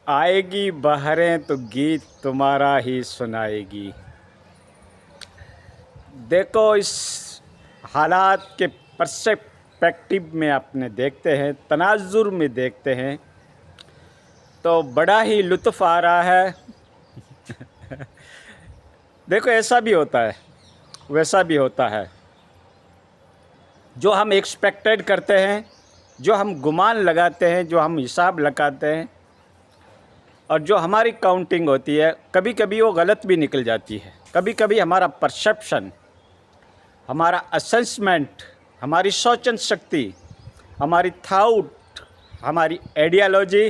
آئے گی بہریں تو گیت تمہارا ہی سنائے گی۔ دیکھو اس حالات کے پرسپیکٹیو میں اپنے دیکھتے ہیں، تناظر میں دیکھتے ہیں تو بڑا ہی لطف آ رہا ہے۔ دیکھو ایسا بھی ہوتا ہے، ویسا بھی ہوتا ہے۔ جو ہم ایکسپیکٹڈ کرتے ہیں، جو ہم گمان لگاتے ہیں، جو ہم حساب لگاتے ہیں اور جو ہماری کاؤنٹنگ ہوتی ہے، کبھی کبھی وہ غلط بھی نکل جاتی ہے۔ کبھی کبھی ہمارا پرسیپشن، ہمارا اسسمنٹ، ہماری سوچن شکتی، ہماری تھاؤٹ، ہماری آئیڈیالوجی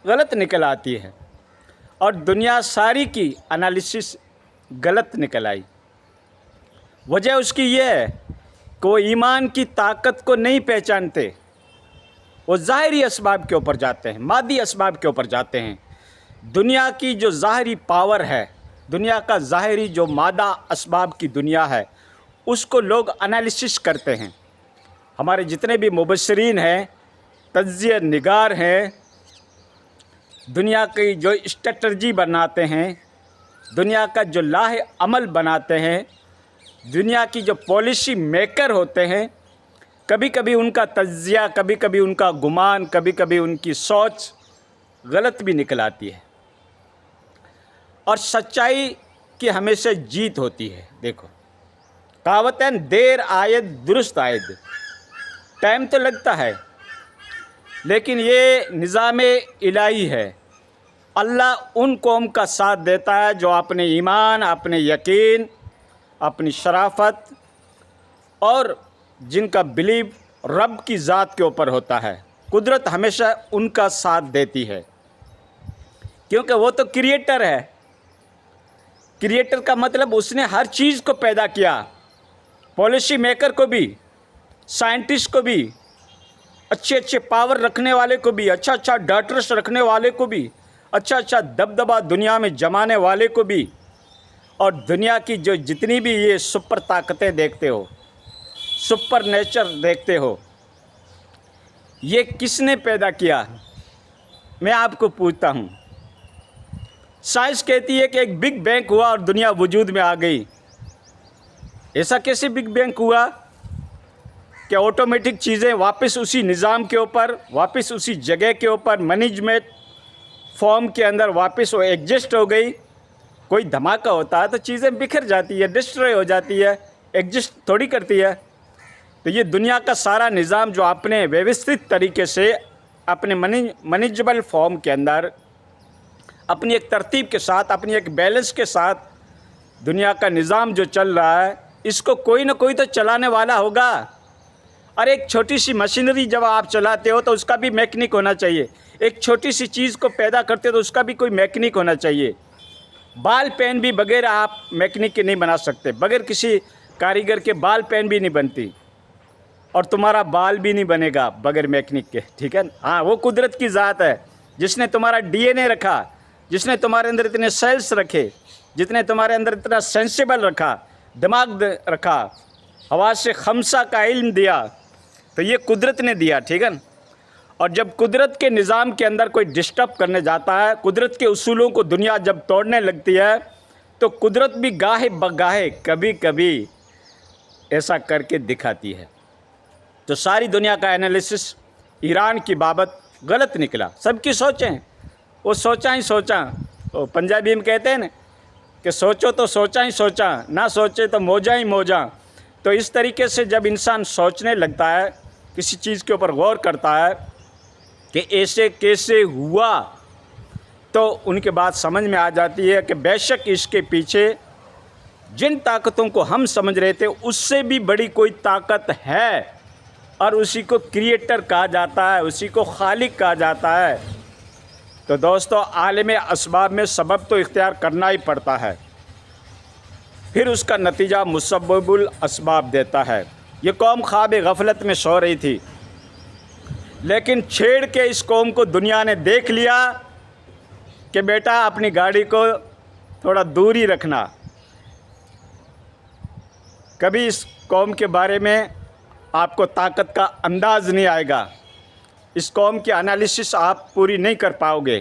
غلط نکل آتی ہے اور دنیا ساری کی انالیسس غلط نکل آئی۔ وجہ اس کی یہ ہے کہ وہ ایمان کی طاقت کو نہیں پہچانتے۔ وہ ظاہری اسباب کے اوپر جاتے ہیں، مادی اسباب کے اوپر جاتے ہیں۔ دنیا کی جو ظاہری پاور ہے، دنیا کا ظاہری جو مادہ اسباب کی دنیا ہے، اس کو لوگ انالیسس کرتے ہیں۔ ہمارے جتنے بھی مبصرین ہیں، تجزیہ نگار ہیں، دنیا کی جو اسٹریٹجی بناتے ہیں، دنیا کا جو لاہ عمل بناتے ہیں، دنیا کی جو پالیسی میکر ہوتے ہیں، کبھی کبھی ان کا تجزیہ، کبھی کبھی ان کا گمان، کبھی کبھی ان کی سوچ غلط بھی نکل آتی ہے اور سچائی کی ہمیشہ جیت ہوتی ہے۔ دیکھو کہاوت ہے، دیر آید درست آید۔ ٹائم تو لگتا ہے لیکن یہ نظام الہی ہے۔ اللہ ان قوم کا ساتھ دیتا ہے جو اپنے ایمان، اپنے یقین، اپنی شرافت اور جن کا بلیو رب کی ذات کے اوپر ہوتا ہے۔ قدرت ہمیشہ ان کا ساتھ دیتی ہے کیونکہ وہ تو کریٹر ہے۔ کریٹر کا مطلب اس نے ہر چیز کو پیدا کیا، پالیسی میکر کو بھی، سائنٹسٹ کو بھی، اچھے اچھے پاور رکھنے والے کو بھی، اچھا اچھا ڈاکٹرس رکھنے والے کو بھی، اچھا اچھا دبدبہ دنیا میں جمانے والے کو بھی، اور دنیا کی جو جتنی بھی یہ سپر طاقتیں دیکھتے ہو، سپر نیچر دیکھتے ہو، یہ کس نے پیدا کیا؟ میں آپ کو پوچھتا ہوں۔ سائنس کہتی ہے کہ ایک بگ بینگ ہوا اور دنیا وجود میں آ گئی۔ ایسا کیسے بگ بینگ ہوا کہ آٹومیٹک چیزیں واپس اسی نظام کے اوپر، واپس اسی جگہ کے اوپر، مینجمنٹ فارم کے اندر واپس وہ ایگزسٹ ہو گئی؟ کوئی دھماکہ ہوتا ہے تو چیزیں بکھر جاتی ہے، ڈسٹروائے ہو جاتی ہے، ایگزسٹ تھوڑی کرتی ہے۔ تو یہ دنیا کا سارا نظام جو اپنے ویوستھت طریقے سے اپنے مینیجبل فارم کے اندر اپنی ایک ترتیب کے ساتھ، اپنی ایک بیلنس کے ساتھ دنیا کا نظام جو چل رہا ہے، اس کو کوئی نہ کوئی تو چلانے والا ہوگا۔ اور ایک چھوٹی سی مشینری جب آپ چلاتے ہو تو اس کا بھی میکینک ہونا چاہیے۔ ایک چھوٹی سی چیز کو پیدا کرتے ہو تو اس کا بھی کوئی میکینک ہونا چاہیے۔ بال پین بھی بغیر آپ میکینک کے نہیں بنا سکتے، بغیر کسی کاریگر کے بال پین بھی نہیں بنتی، اور تمہارا بال بھی نہیں بنے گا بغیر میکینک کے، ٹھیک ہے؟ ہاں، وہ قدرت کی ذات ہے جس نے تمہارا ڈی این اے رکھا، جس نے تمہارے اندر اتنے سیلز رکھے، جس نے تمہارے اندر اتنا سینسیبل رکھا، دماغ رکھا، حواس خمسہ کا علم دیا، تو یہ قدرت نے دیا، ٹھیک ہے؟ اور جب قدرت کے نظام کے اندر کوئی ڈسٹرب کرنے جاتا ہے، قدرت کے اصولوں کو دنیا جب توڑنے لگتی ہے، تو قدرت بھی گاہے بگاہے کبھی کبھی ایسا کر کے دکھاتی ہے۔ تو ساری دنیا کا انالیسس ایران کی بابت غلط نکلا۔ سب کی سوچیں، وہ سوچاں ہی سوچاں، وہ پنجابی میں کہتے ہیں نا کہ سوچو تو سوچاں ہی سوچاں، نہ سوچے تو موجاں ہی موجاں۔ تو اس طریقے سے جب انسان سوچنے لگتا ہے، کسی چیز کے اوپر غور کرتا ہے کہ ایسے کیسے ہوا، تو ان کے بات سمجھ میں آ جاتی ہے کہ بے شک اس کے پیچھے جن طاقتوں کو ہم سمجھ رہے تھے اس سے بھی بڑی کوئی طاقت ہے، اور اسی کو کریٹر کہا جاتا ہے، اسی کو خالق کہا جاتا ہے۔ تو دوستو، عالم اسباب میں سبب تو اختیار کرنا ہی پڑتا ہے، پھر اس کا نتیجہ مسبب الاسباب دیتا ہے۔ یہ قوم خواب غفلت میں سو رہی تھی، لیکن چھیڑ کے اس قوم کو دنیا نے دیکھ لیا کہ بیٹا اپنی گاڑی کو تھوڑا دور ہی رکھنا۔ کبھی اس قوم کے بارے میں آپ کو طاقت کا انداز نہیں آئے گا، اس قوم کی انالیسس آپ پوری نہیں کر پاؤ گے۔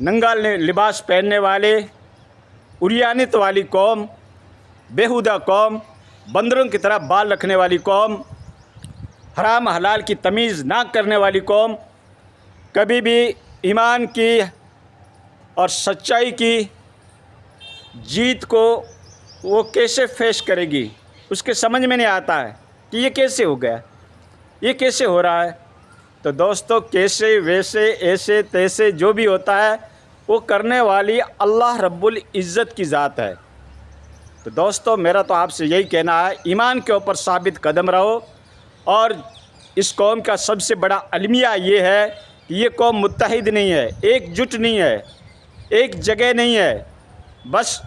ننگا لباس پہننے والے, اریانت والی قوم, بیہودہ قوم, بندروں کی طرح بال رکھنے والی قوم, حرام حلال کی تمیز نہ کرنے والی قوم کبھی بھی ایمان کی اور سچائی کی جیت کو وہ کیسے فیس کرے گی؟ اس کے سمجھ میں نہیں آتا ہے کہ یہ کیسے ہو گیا, یہ کیسے ہو رہا ہے. تو دوستو کیسے ویسے ایسے تیسے جو بھی ہوتا ہے وہ کرنے والی اللہ رب العزت کی ذات ہے. تو دوستو میرا تو آپ سے یہی کہنا ہے, ایمان کے اوپر ثابت قدم رہو. اور اس قوم کا سب سے بڑا المیہ یہ ہے کہ یہ قوم متحد نہیں ہے, ایک جٹ نہیں ہے, ایک جگہ نہیں ہے. بس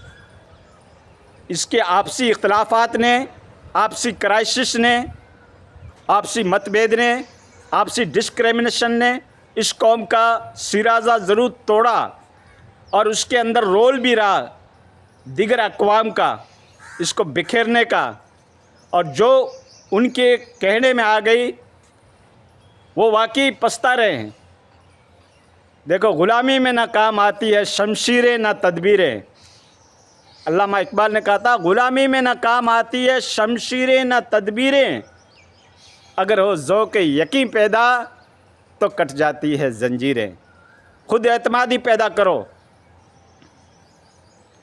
اس کے آپسی اختلافات نے, آپسی کرائسس نے, آپسی متبھید نے, آپسی ڈسکریمنیشن نے اس قوم کا سرازہ ضرور توڑا اور اس کے اندر رول بھی رہا دیگر اقوام کا اس کو بکھیرنے کا. اور جو ان کے کہنے میں آ گئی وہ واقعی پچھتا رہے ہیں. دیکھو غلامی میں نہ کام آتی ہے شمشیریں نہ تدبیریں. علامہ اقبال نے کہا تھا غلامی میں نہ کام آتی ہے شمشیریں نہ تدبیریں, اگر ہو ذوق یقین پیدا تو کٹ جاتی ہے زنجیریں. خود اعتمادی پیدا کرو,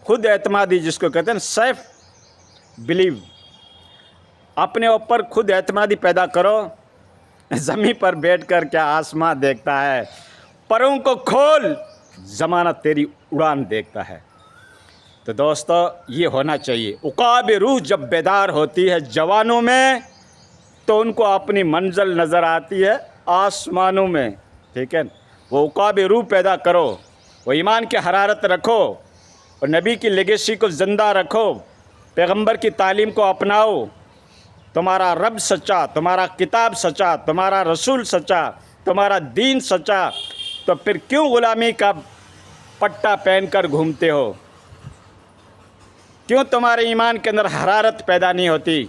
خود اعتمادی جس کو کہتے ہیں سیلف بلیو, اپنے اوپر خود اعتمادی پیدا کرو. زمین پر بیٹھ کر کیا آسماں دیکھتا ہے, پروں کو کھول زمانہ تیری اڑان دیکھتا ہے. تو دوستو یہ ہونا چاہیے. عقاب روح جب بیدار ہوتی ہے جوانوں میں تو ان کو اپنی منزل نظر آتی ہے آسمانوں میں. ٹھیک ہے, وہ عقاب روح پیدا کرو, وہ ایمان کی حرارت رکھو, اور نبی کی لیگیسی کو زندہ رکھو, پیغمبر کی تعلیم کو اپناؤ. تمہارا رب سچا, تمہارا کتاب سچا, تمہارا رسول سچا, تمہارا دین سچا, تو پھر کیوں غلامی کا پٹا پہن کر گھومتے ہو؟ کیوں تمہارے ایمان کے اندر حرارت پیدا نہیں ہوتی؟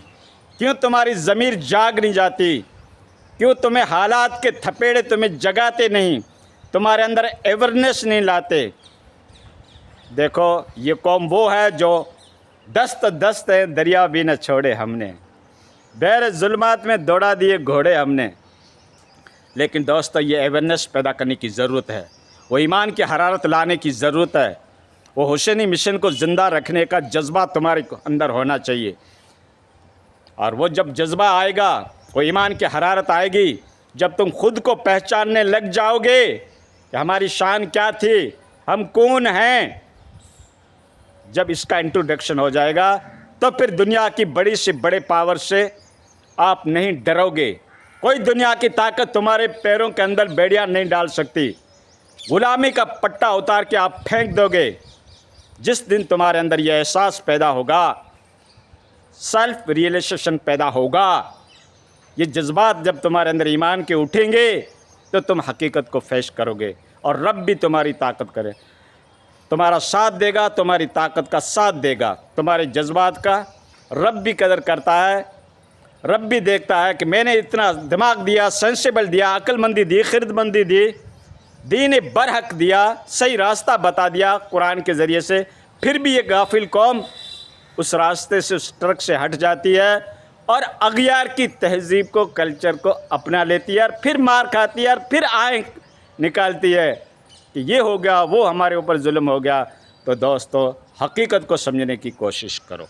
کیوں تمہاری ضمیر جاگ نہیں جاتی؟ کیوں تمہیں حالات کے تھپیڑے تمہیں جگاتے نہیں, تمہارے اندر ایورنیس نہیں لاتے؟ دیکھو یہ قوم وہ ہے جو دست دست دریا بھی نہ چھوڑے ہم نے, بیر ظلمات میں دوڑا دیے گھوڑے ہم نے. لیکن دوستو یہ ایورنیس پیدا کرنے کی ضرورت ہے, وہ ایمان کی حرارت لانے کی ضرورت ہے, وہ حسینی مشن کو زندہ رکھنے کا جذبہ تمہارے اندر ہونا چاہیے. اور وہ جب جذبہ آئے گا, وہ ایمان کی حرارت آئے گی, جب تم خود کو پہچاننے لگ جاؤ گے کہ ہماری شان کیا تھی, ہم کون ہیں, جب اس کا انٹروڈکشن ہو جائے گا تو پھر دنیا کی بڑی سے بڑے پاور سے آپ نہیں ڈرو گے. کوئی دنیا کی طاقت تمہارے پیروں کے اندر بیڑیاں نہیں ڈال سکتی. غلامی کا پٹا اتار کے آپ پھینک دو گے. جس دن تمہارے اندر یہ احساس پیدا ہوگا, سیلف ریئلائزیشن پیدا ہوگا, یہ جذبات جب تمہارے اندر ایمان کے اٹھیں گے تو تم حقیقت کو فیس کرو گے, اور رب بھی تمہاری طاقت کرے, تمہارا ساتھ دے گا, تمہاری طاقت کا ساتھ دے گا, تمہارے جذبات کا رب بھی قدر کرتا ہے. رب بھی دیکھتا ہے کہ میں نے اتنا دماغ دیا, سینسیبل دیا, عقل مندی دی, خرد مندی دی, دین برحق دیا, صحیح راستہ بتا دیا قرآن کے ذریعے سے, پھر بھی یہ غافل قوم اس راستے سے, اس ٹرک سے ہٹ جاتی ہے اور اغیار کی تہذیب کو, کلچر کو اپنا لیتی ہے, اور پھر مار کھاتی ہے, اور پھر آئیں نکالتی ہے کہ یہ ہو گیا, وہ ہمارے اوپر ظلم ہو گیا. تو دوستو حقیقت کو سمجھنے کی کوشش کرو.